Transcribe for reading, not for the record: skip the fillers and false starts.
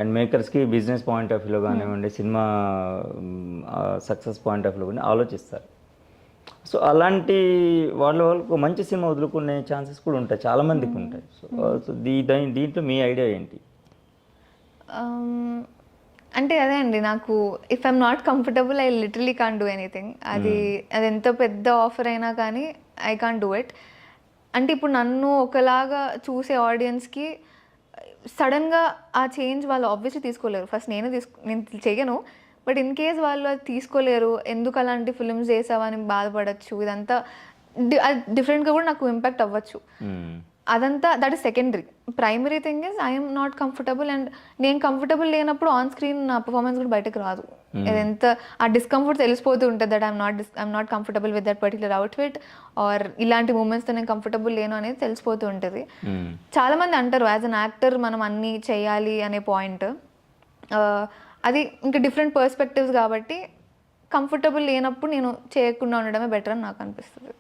And మేకర్స్కి business point of వ్యూలో కానివ్వండి, cinema success point of వ్యూలో కానీ ఆలోచిస్తారు. సో అలాంటి వాళ్ళకు మంచి సినిమా వదులుకునే ఛాన్సెస్ కూడా ఉంటాయి, చాలామందికి ఉంటాయి. సో దీంట్లో మీ ఐడియా ఏంటి? అంటే అదే అండి, నాకు if I'm not comfortable I literally can't do anything. అది ఎంత పెద్ద ఆఫర్ అయినా కానీ ఐ కాంట్ డూ ఇట్. అంటే ఇప్పుడు నన్ను ఒకలాగా చూసే ఆడియన్స్కి సడన్గా ఆ చేంజ్ వాళ్ళు ఆబ్వియస్లీ తీసుకోలేరు. ఫస్ట్ నేను చేయను, బట్ ఇన్ కేస్ వాళ్ళు అది తీసుకోలేరు, ఎందుకు అలాంటి ఫిల్మ్స్ చేసావా అని బాధపడచ్చు. ఇదంతా డిఫరెంట్గా కూడా నాకు ఇంపాక్ట్ అవ్వచ్చు. అదంతా that is secondary. Primary thing is I'm not comfortable. And నేను కంఫర్టబుల్ లేనప్పుడు ఆన్ స్క్రీన్ నా పర్ఫార్మెన్స్ కూడా బయటకు రాదు. ఎంత ఆ డిస్కంఫర్ట్ తెలిసిపోతూ ఉంటుంది that I'm not comfortable with that particular outfit or ఇలాంటి మూమెంట్స్తో నేను కంఫర్టబుల్ లేను అనేది తెలిసిపోతూ ఉంటుంది. చాలామంది అంటారు యాజ్ అన్ యాక్టర్ మనం అన్నీ చేయాలి అనే పాయింట్. అది ఇంకా డిఫరెంట్ పర్స్పెక్టివ్స్ కాబట్టి కంఫర్టబుల్ లేనప్పుడు నేను చేయకుండా ఉండడమే బెటర్ అని నాకు అనిపిస్తుంది.